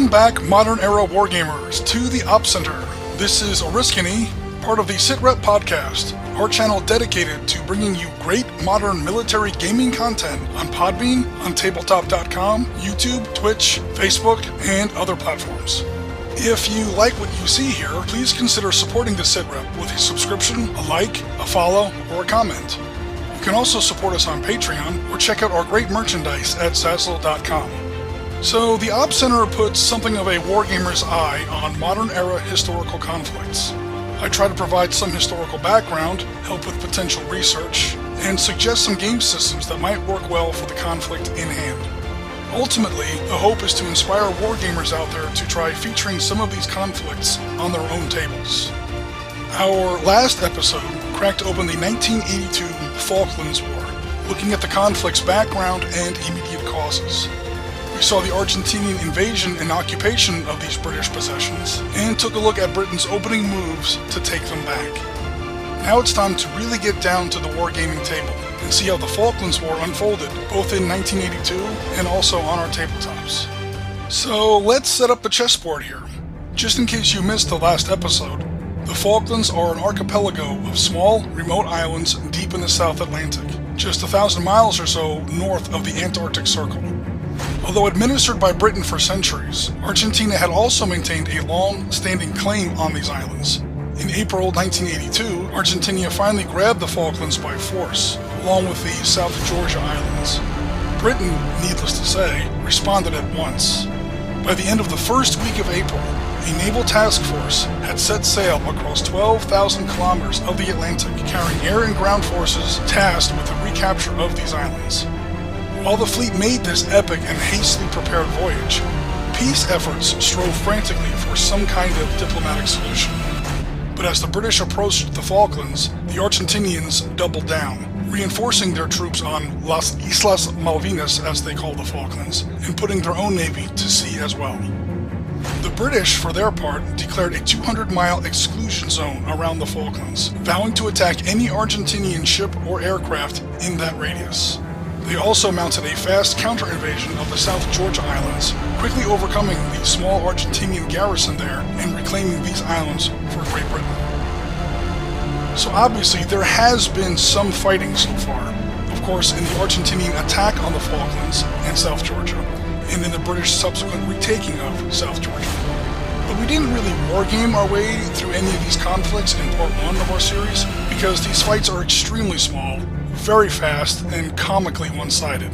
Welcome back, modern era wargamers, to the Op Center. This is Oriskany, part of the SITREP podcast, our channel dedicated to bringing you great modern military gaming content on Podbean, on tabletop.com, YouTube, Twitch, Facebook, and other platforms. If you like what you see here, please consider supporting the SITREP with a subscription, a like, a follow, or a comment. You can also support us on Patreon or check out our great merchandise at Zazzle.com. So, the Op Center puts something of a wargamer's eye on modern-era historical conflicts. I try to provide some historical background, help with potential research, and suggest some game systems that might work well for the conflict in hand. Ultimately, the hope is to inspire wargamers out there to try featuring some of these conflicts on their own tables. Our last episode cracked open the 1982 Falklands War, looking at the conflict's background and immediate causes. We saw the Argentinian invasion and occupation of these British possessions, and took a look at Britain's opening moves to take them back. Now it's time to really get down to the wargaming table and see how the Falklands War unfolded, both in 1982 and also on our tabletops. So let's set up the chessboard here. Just in case you missed the last episode, the Falklands are an archipelago of small, remote islands deep in the South Atlantic, just 1,000 miles or so north of the Antarctic Circle. Although administered by Britain for centuries, Argentina had also maintained a long-standing claim on these islands. In April 1982, Argentina finally grabbed the Falklands by force, along with the South Georgia Islands. Britain, needless to say, responded at once. By the end of the first week of April, a naval task force had set sail across 12,000 kilometers of the Atlantic, carrying air and ground forces tasked with the recapture of these islands. While the fleet made this epic and hastily prepared voyage, peace efforts strove frantically for some kind of diplomatic solution. But as the British approached the Falklands, the Argentinians doubled down, reinforcing their troops on Las Islas Malvinas, as they call the Falklands, and putting their own navy to sea as well. The British, for their part, declared a 200-mile exclusion zone around the Falklands, vowing to attack any Argentinian ship or aircraft in that radius. They also mounted a fast counter-invasion of the South Georgia Islands, quickly overcoming the small Argentinian garrison there and reclaiming these islands for Great Britain. So obviously there has been some fighting so far, of course in the Argentinian attack on the Falklands and South Georgia, and in the British subsequent retaking of South Georgia. But we didn't really wargame our way through any of these conflicts in part 1 of our series, because these fights are extremely small, very fast, and comically one-sided.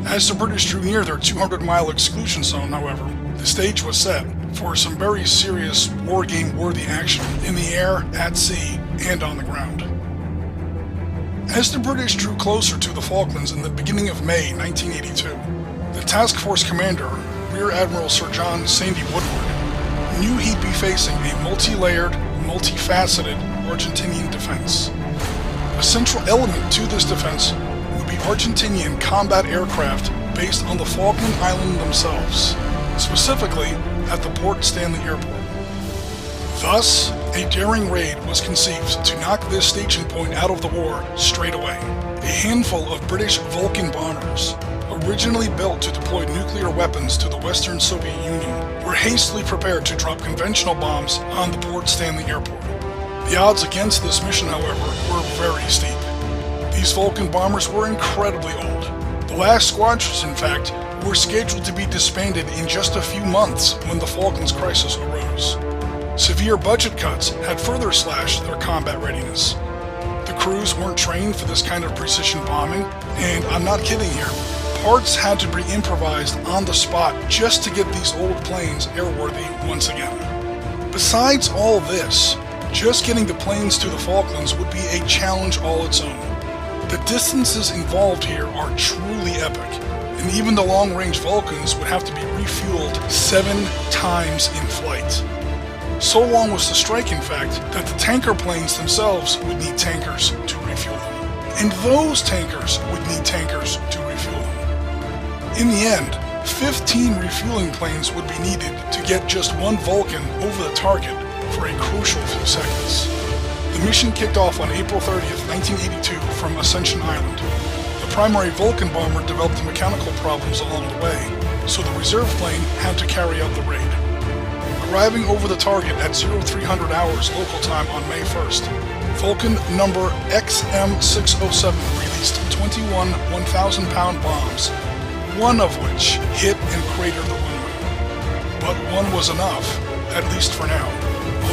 As the British drew near their 200-mile exclusion zone, however, the stage was set for some very serious wargame-worthy action in the air, at sea, and on the ground. As the British drew closer to the Falklands in the beginning of May 1982, the task force commander, Rear Admiral Sir John Sandy Woodward, knew he'd be facing a multi-layered, multifaceted Argentinian defense. A central element to this defense would be Argentinian combat aircraft based on the Falkland Islands themselves, specifically at the Port Stanley Airport. Thus, a daring raid was conceived to knock this staging point out of the war straight away. A handful of British Vulcan bombers, originally built to deploy nuclear weapons to the Western Soviet Union, were hastily prepared to drop conventional bombs on the Port Stanley Airport. The odds against this mission, however, were very steep. These Vulcan bombers were incredibly old. The last squadrons, in fact, were scheduled to be disbanded in just a few months when the Falklands crisis arose. Severe budget cuts had further slashed their combat readiness. The crews weren't trained for this kind of precision bombing, and I'm not kidding here, parts had to be improvised on the spot just to get these old planes airworthy once again. Besides all this, just getting the planes to the Falklands would be a challenge all its own. The distances involved here are truly epic, and even the long-range Vulcans would have to be refueled 7 times in flight. So long was the strike, in fact, that the tanker planes themselves would need tankers to refuel them. And those tankers would need tankers to refuel them. In the end, 15 refueling planes would be needed to get just one Vulcan over the target for a crucial few seconds. The mission kicked off on April 30th, 1982 from Ascension Island. The primary Vulcan bomber developed mechanical problems along the way, so the reserve plane had to carry out the raid. Arriving over the target at 0300 hours local time on May 1st, Falcon number XM607 released 21 1,000-pound bombs, one of which hit and cratered the runway. But one was enough, at least for now.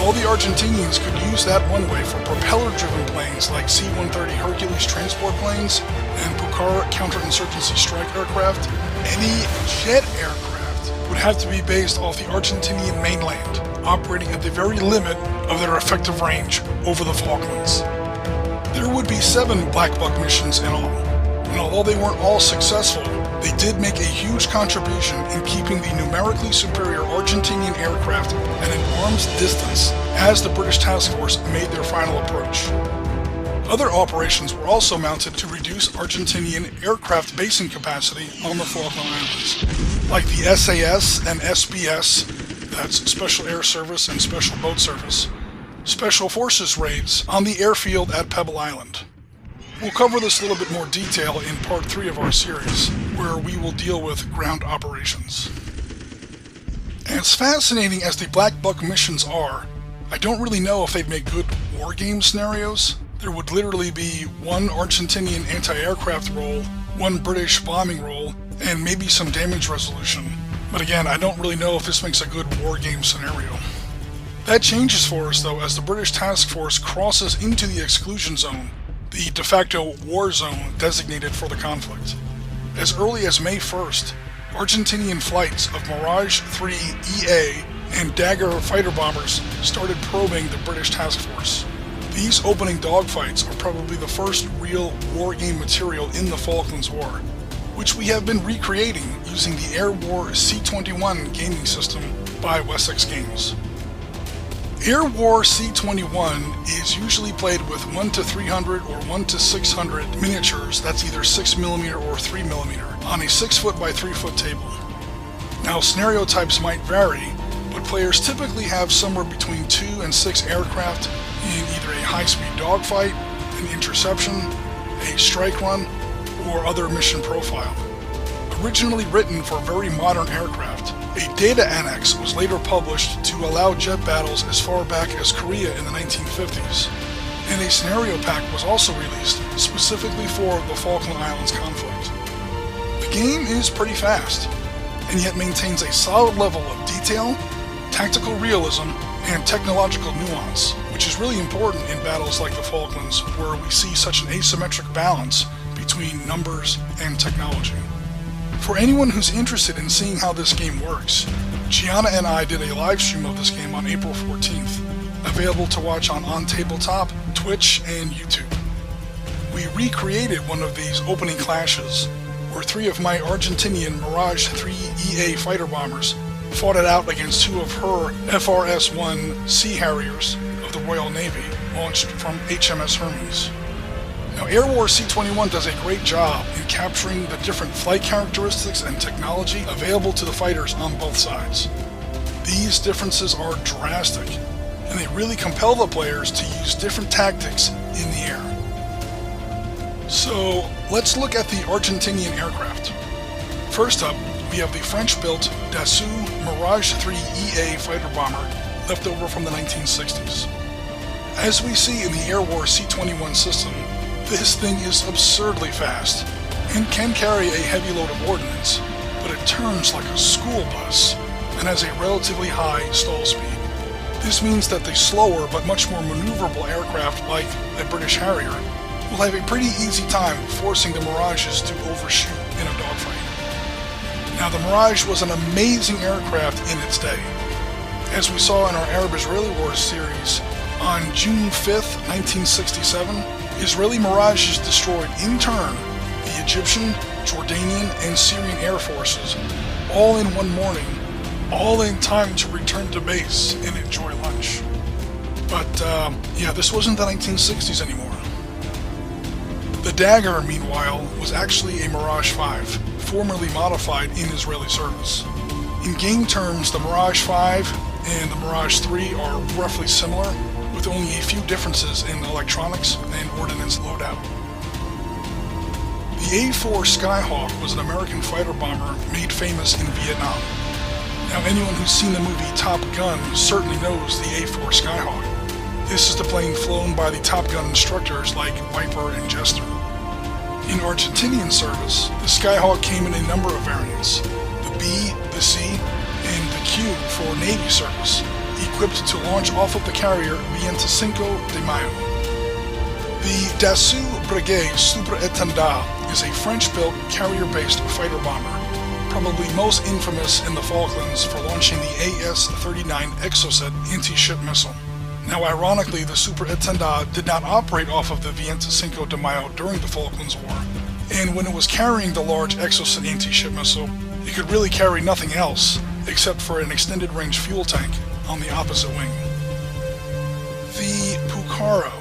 All the Argentinians could use that runway for propeller-driven planes like C-130 Hercules transport planes and Pucar counterinsurgency strike aircraft. Any jet aircraft would have to be based off the Argentinian mainland, operating at the very limit of their effective range over the Falklands. There would be 7 Black Buck missions in all, and although they weren't all successful, they did make a huge contribution in keeping the numerically superior Argentinian aircraft at an arm's distance as the British task force made their final approach. Other operations were also mounted to reduce Argentinian aircraft basing capacity on the Falkland Islands, like the SAS and SBS, that's Special Air Service and Special Boat Service, Special Forces raids on the airfield at Pebble Island. We'll cover this a little bit more detail in part 3 of our series, where we will deal with ground operations. As fascinating as the Black Buck missions are, I don't really know if they'd make good war game scenarios. There would literally be one Argentinian anti-aircraft role, one British bombing role, and maybe some damage resolution. But again, I don't really know if this makes a good war game scenario. That changes for us though as the British task force crosses into the exclusion zone, the de facto war zone designated for the conflict. As early as May 1st, Argentinian flights of Mirage 3 EA and Dagger fighter bombers started probing the British task force. These opening dogfights are probably the first real war game material in the Falklands War, which we have been recreating using the Air War C-21 gaming system by Wessex Games. Air War C-21 is usually played with 1 to 300 or 1 to 600 miniatures, that's either 6mm or 3mm, on a 6-foot by 3-foot table. Now scenario types might vary, but players typically have somewhere between 2 and 6 aircraft in either a high-speed dogfight, an interception, a strike run, or other mission profile. Originally written for very modern aircraft, a data annex was later published to allow jet battles as far back as Korea in the 1950s, and a scenario pack was also released specifically for the Falkland Islands conflict. The game is pretty fast, and yet maintains a solid level of detail, tactical realism, and technological nuance, which is really important in battles like the Falklands, where we see such an asymmetric balance between numbers and technology. For anyone who's interested in seeing how this game works, Gianna and I did a live stream of this game on April 14th, available to watch on Tabletop, Twitch, and YouTube. We recreated one of these opening clashes, where 3 of my Argentinian Mirage 3 EA fighter bombers fought it out against 2 of her FRS-1 Sea Harriers of the Royal Navy, launched from HMS Hermes. Now, Air War C-21 does a great job in capturing the different flight characteristics and technology available to the fighters on both sides. These differences are drastic, and they really compel the players to use different tactics in the air. So, let's look at the Argentinian aircraft. First up, we have the French-built Dassault Mirage 3 EA fighter bomber left over from the 1960s. As we see in the Air War C-21 system, this thing is absurdly fast and can carry a heavy load of ordnance, but it turns like a school bus and has a relatively high stall speed. This means that the slower but much more maneuverable aircraft like the British Harrier will have a pretty easy time forcing the Mirages to overshoot in a dogfight. Now, the Mirage was an amazing aircraft in its day. As we saw in our Arab-Israeli Wars series, on June 5th, 1967, Israeli Mirages destroyed in turn the Egyptian, Jordanian, and Syrian air forces, all in one morning, all in time to return to base and enjoy lunch. But yeah, this wasn't the 1960s anymore. The Dagger, meanwhile, was actually a Mirage 5, formerly modified in Israeli service. In game terms, the Mirage 5 and the Mirage 3 are roughly similar, with only a few differences in electronics and ordnance loadout. The A-4 Skyhawk was an American fighter bomber made famous in Vietnam. Now, anyone who's seen the movie Top Gun certainly knows the A-4 Skyhawk. This is the plane flown by the Top Gun instructors like Viper and Jester. In Argentinian service, the Skyhawk came in a number of variants: the B, the C, and the Q for Navy service, equipped to launch off of the carrier 25 de Mayo. The Dassault Breguet Superétendard is a French-built carrier-based fighter bomber, probably most infamous in the Falklands for launching the AS-39 Exocet anti-ship missile. Now, ironically, the Superétendard did not operate off of the 25 de Mayo during the Falklands War, and when it was carrying the large Exocet anti-ship missile, it could really carry nothing else except for an extended-range fuel tank on the opposite wing. The Pucara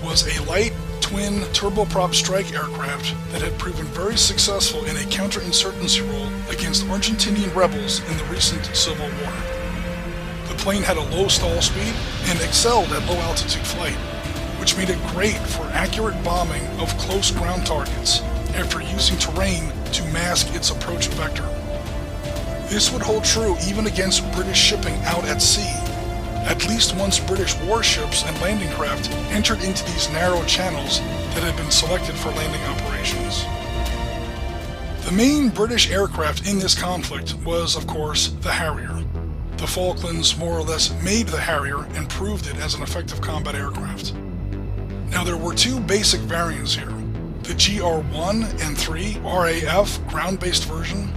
was a light, twin, turboprop strike aircraft that had proven very successful in a counterinsurgency role against Argentinian rebels in the recent Civil War. The plane had a low stall speed and excelled at low-altitude flight, which made it great for accurate bombing of close ground targets after using terrain to mask its approach vector. This would hold true even against British shipping out at sea, at least once British warships and landing craft entered into these narrow channels that had been selected for landing operations. The main British aircraft in this conflict was, of course, the Harrier. The Falklands more or less made the Harrier and proved it as an effective combat aircraft. Now, there were two basic variants here: the GR-1 and 3 RAF ground-based version,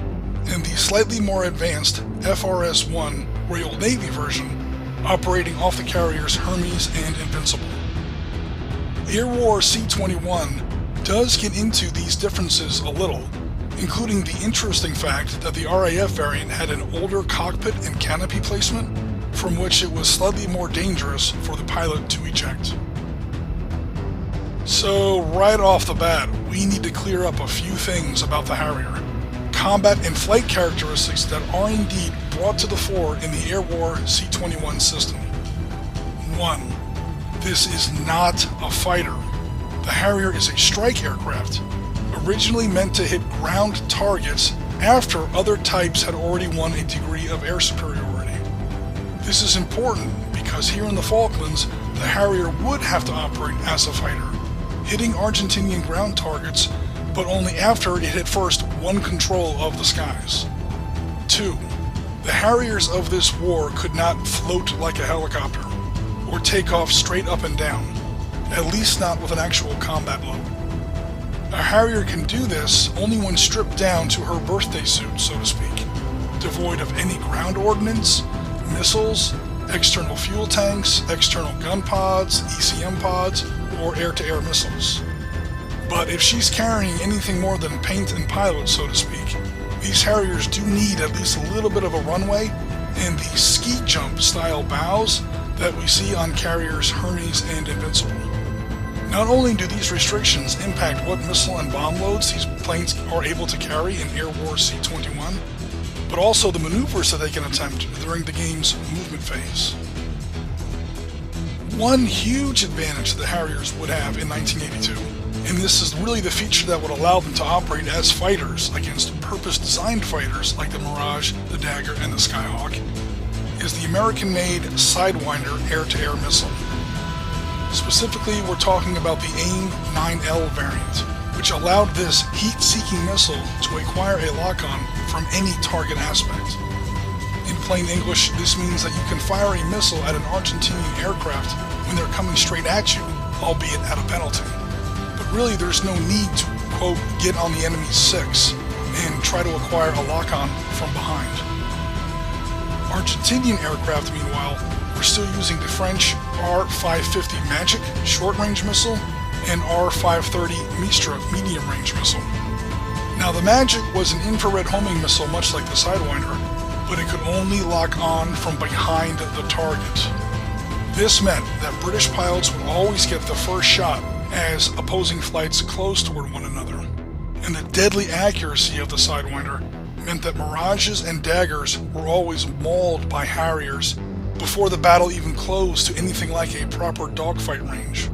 and the slightly more advanced FRS-1 Royal Navy version, operating off the carriers Hermes and Invincible. Air War C-21 does get into these differences a little, including the interesting fact that the RAF variant had an older cockpit and canopy placement, from which it was slightly more dangerous for the pilot to eject. So right off the bat, we need to clear up a few things about the Harrier. Combat and flight characteristics that are indeed brought to the fore in the Air War C-21 system. 1. This is not a fighter. The Harrier is a strike aircraft, originally meant to hit ground targets after other types had already won a degree of air superiority. This is important because here in the Falklands, the Harrier would have to operate as a fighter, hitting Argentinian ground targets, but only after it had first won control of the skies. 2. The Harriers of this war could not float like a helicopter, or take off straight up and down, at least not with an actual combat load. A Harrier can do this only when stripped down to her birthday suit, so to speak, devoid of any ground ordnance, missiles, external fuel tanks, external gun pods, ECM pods, or air-to-air missiles. But if she's carrying anything more than paint and pilot, so to speak, these Harriers do need at least a little bit of a runway and the ski jump style bows that we see on carriers Hermes and Invincible. Not only do these restrictions impact what missile and bomb loads these planes are able to carry in Air War C-21, but also the maneuvers that they can attempt during the game's movement phase. One huge advantage the Harriers would have in 1982, and this is really the feature that would allow them to operate as fighters against purpose-designed fighters like the Mirage, the Dagger, and the Skyhawk, is the American-made Sidewinder air-to-air missile. Specifically, we're talking about the AIM-9L variant, which allowed this heat-seeking missile to acquire a lock-on from any target aspect. In plain English, this means that you can fire a missile at an Argentinian aircraft when they're coming straight at you, albeit at a penalty. But really, there's no need to, quote, get on the enemy's six and try to acquire a lock-on from behind. Argentinian aircraft, meanwhile, were still using the French R-550 Magic short-range missile and R-530 Mistra medium-range missile. Now, the Magic was an infrared homing missile much like the Sidewinder, but it could only lock on from behind the target. This meant that British pilots would always get the first shot as opposing flights close toward one another, and the deadly accuracy of the Sidewinder meant that Mirages and Daggers were always mauled by Harriers before the battle even closed to anything like a proper dogfight range.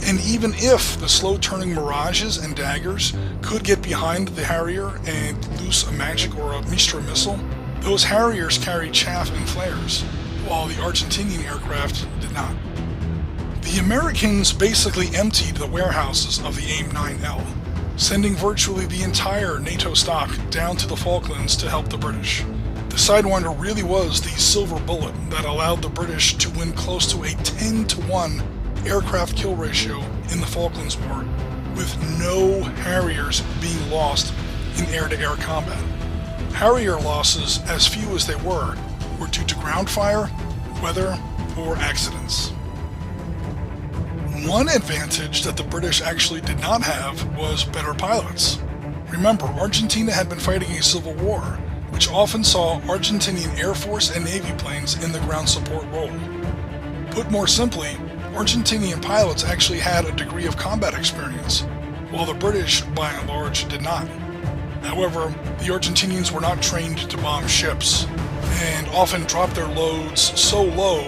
And even if the slow-turning Mirages and Daggers could get behind the Harrier and loose a Magic or a Mistra missile, those Harriers carried chaff and flares, while the Argentinian aircraft did not. The Americans basically emptied the warehouses of the AIM-9L, sending virtually the entire NATO stock down to the Falklands to help the British. The Sidewinder really was the silver bullet that allowed the British to win close to a 10-to-1 aircraft kill ratio in the Falklands War, with no Harriers being lost in air-to-air combat. Harrier losses, as few as they were due to ground fire, weather, or accidents. One advantage that the British actually did not have was better pilots. Remember, Argentina had been fighting a civil war, which often saw Argentinian Air Force and Navy planes in the ground support role. Put more simply, Argentinian pilots actually had a degree of combat experience, while the British, by and large, did not. However, the Argentinians were not trained to bomb ships, and often dropped their loads so low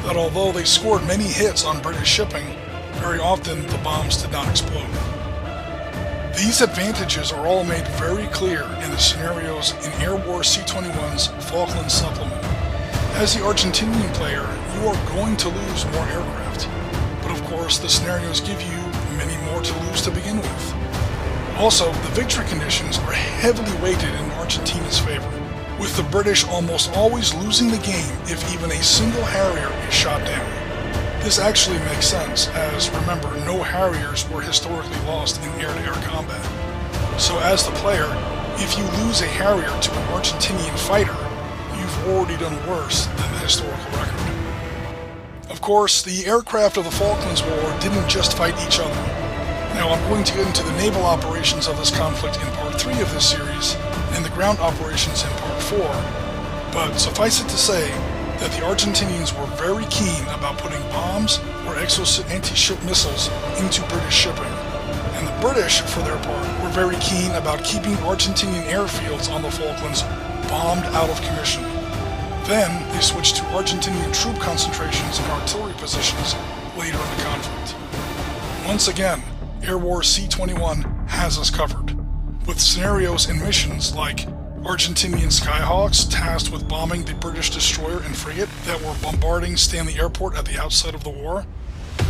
that although they scored many hits on British shipping, very often the bombs did not explode. These advantages are all made very clear in the scenarios in Air War C-21's Falklands Supplement. As the Argentinian player, you are going to lose more aircraft, but of course the scenarios give you many more to lose to begin with. Also, the victory conditions are heavily weighted in Argentina's favor, with the British almost always losing the game if even a single Harrier is shot down. This actually makes sense, as remember, no Harriers were historically lost in air-to-air combat. So as the player, if you lose a Harrier to an Argentinian fighter, you've already done worse than the historical record. Of course, the aircraft of the Falklands War didn't just fight each other. Now I'm going to get into the naval operations of this conflict in Part 3 of this series, and the ground operations in Part 4, but suffice it to say that the Argentinians were very keen about putting bombs or exocet anti-ship missiles into British shipping, and the British, for their part, were very keen about keeping Argentinian airfields on the Falklands bombed out of commission. Then they switched to Argentinian troop concentrations and artillery positions later in the conflict. Once again, Air War C-21 has us covered, with scenarios and missions like Argentinian Skyhawks tasked with bombing the British destroyer and frigate that were bombarding Stanley Airport at the outset of the war.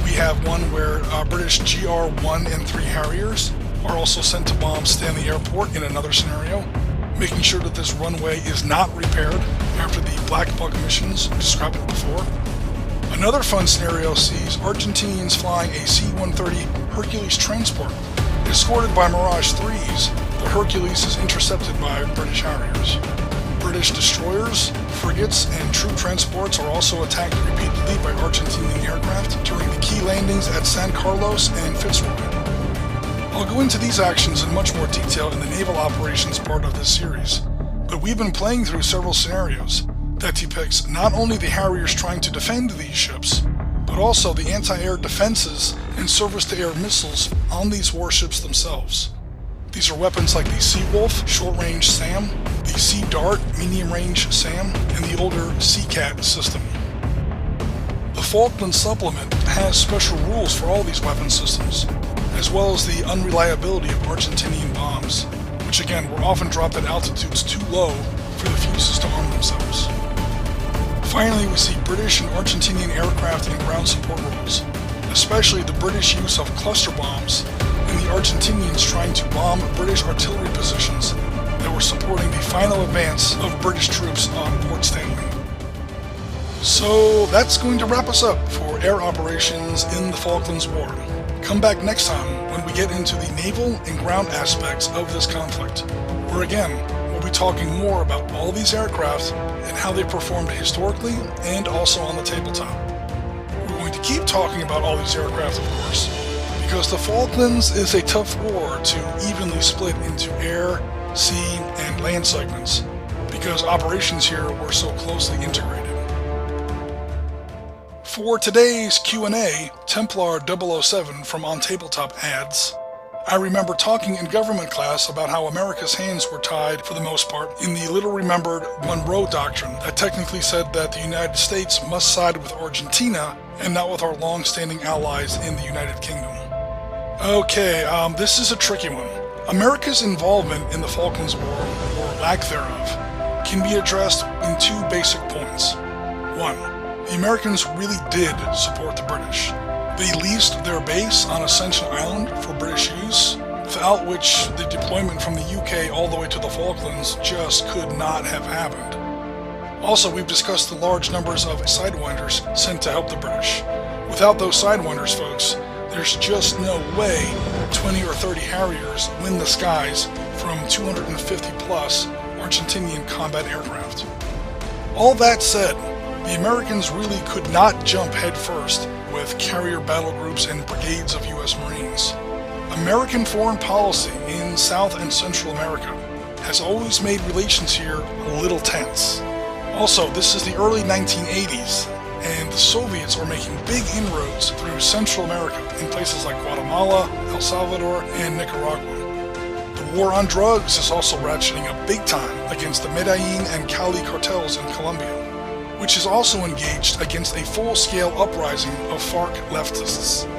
We have one where British GR-1 and 3 Harriers are also sent to bomb Stanley Airport in another scenario, making sure that this runway is not repaired after the Black Bug missions described before. Another fun scenario sees Argentinians flying a C-130 Hercules transport. Escorted by Mirage 3s, the Hercules is intercepted by British Harriers. British destroyers, frigates, and troop transports are also attacked repeatedly by Argentinian aircraft during the key landings at San Carlos and Fitzroy. I'll go into these actions in much more detail in the naval operations part of this series, but we've been playing through several scenarios that depicts not only the Harriers trying to defend these ships, but also the anti-air defenses and surface-to-air missiles on these warships themselves. These are weapons like the Seawolf short-range SAM, the Sea Dart medium-range SAM, and the older Seacat system. The Falklands Supplement has special rules for all these weapon systems, as well as the unreliability of Argentinian bombs, which again were often dropped at altitudes too low for the fuses to arm themselves. Finally, we see British and Argentinian aircraft in ground support roles, especially the British use of cluster bombs and the Argentinians trying to bomb British artillery positions that were supporting the final advance of British troops on Port Stanley. So that's going to wrap us up for air operations in the Falklands War. Come back next time when we get into the naval and ground aspects of this conflict, where again, we'll be talking more about all these aircraft and how they performed historically and also on the tabletop. We're going to keep talking about all these aircraft, of course, because the Falklands is a tough war to evenly split into air, sea, and land segments, because operations here were so closely integrated. For today's Q&A, Templar 007 from On Tabletop adds, I remember talking in government class about how America's hands were tied, for the most part, in the little-remembered Monroe Doctrine that technically said that the United States must side with Argentina and not with our long-standing allies in the United Kingdom. Okay, this is a tricky one. America's involvement in the Falklands War, or lack thereof, can be addressed in two basic points. One, the Americans really did support the British. They leased their base on Ascension Island for British use, without which the deployment from the UK all the way to the Falklands just could not have happened. Also, we've discussed the large numbers of Sidewinders sent to help the British. Without those Sidewinders, folks, there's just no way 20 or 30 Harriers win the skies from 250 plus Argentinian combat aircraft. All that said, the Americans really could not jump headfirst with carrier battle groups and brigades of U.S. Marines. American foreign policy in South and Central America has always made relations here a little tense. Also, this is the early 1980s, and the Soviets are making big inroads through Central America in places like Guatemala, El Salvador, and Nicaragua. The war on drugs is also ratcheting up big time against the Medellin and Cali cartels in Colombia, which is also engaged against a full-scale uprising of FARC leftists.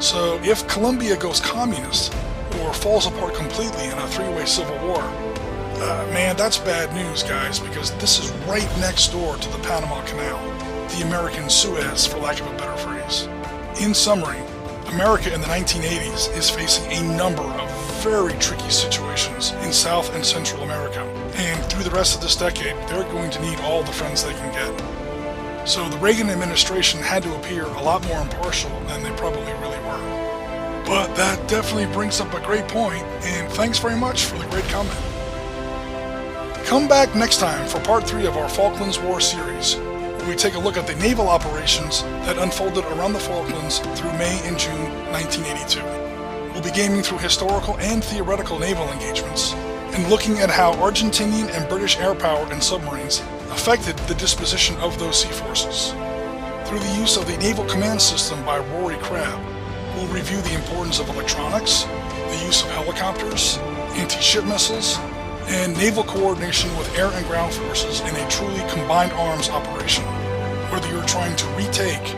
So if Colombia goes communist, or falls apart completely in a three-way civil war, man, that's bad news, guys, because this is right next door to the Panama Canal, the American Suez, for lack of a better phrase. In summary, America in the 1980s is facing a number of very tricky situations in South and Central America, and through the rest of this decade, they're going to need all the friends they can get. So the Reagan administration had to appear a lot more impartial than they probably really were. But that definitely brings up a great point, and thanks very much for the great comment. Come back next time for part 3 of our Falklands War series, where we take a look at the naval operations that unfolded around the Falklands through May and June 1982. We'll be gaming through historical and theoretical naval engagements, and looking at how Argentinian and British air power and submarines affected the disposition of those sea forces. Through the use of the Naval Command System by Rory Crabb, we'll review the importance of electronics, the use of helicopters, anti-ship missiles, and naval coordination with air and ground forces in a truly combined arms operation, whether you're trying to retake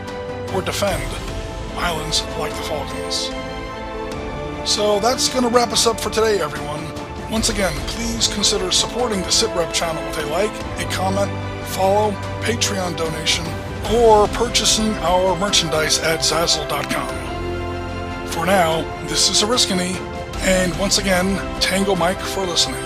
or defend islands like the Falklands. So that's going to wrap us up for today, everyone. Once again, please consider supporting the SITREP channel with a like, a comment, follow, Patreon donation, or purchasing our merchandise at Zazzle.com. For now, this is Oriskany, and once again, Tango Mike for listening.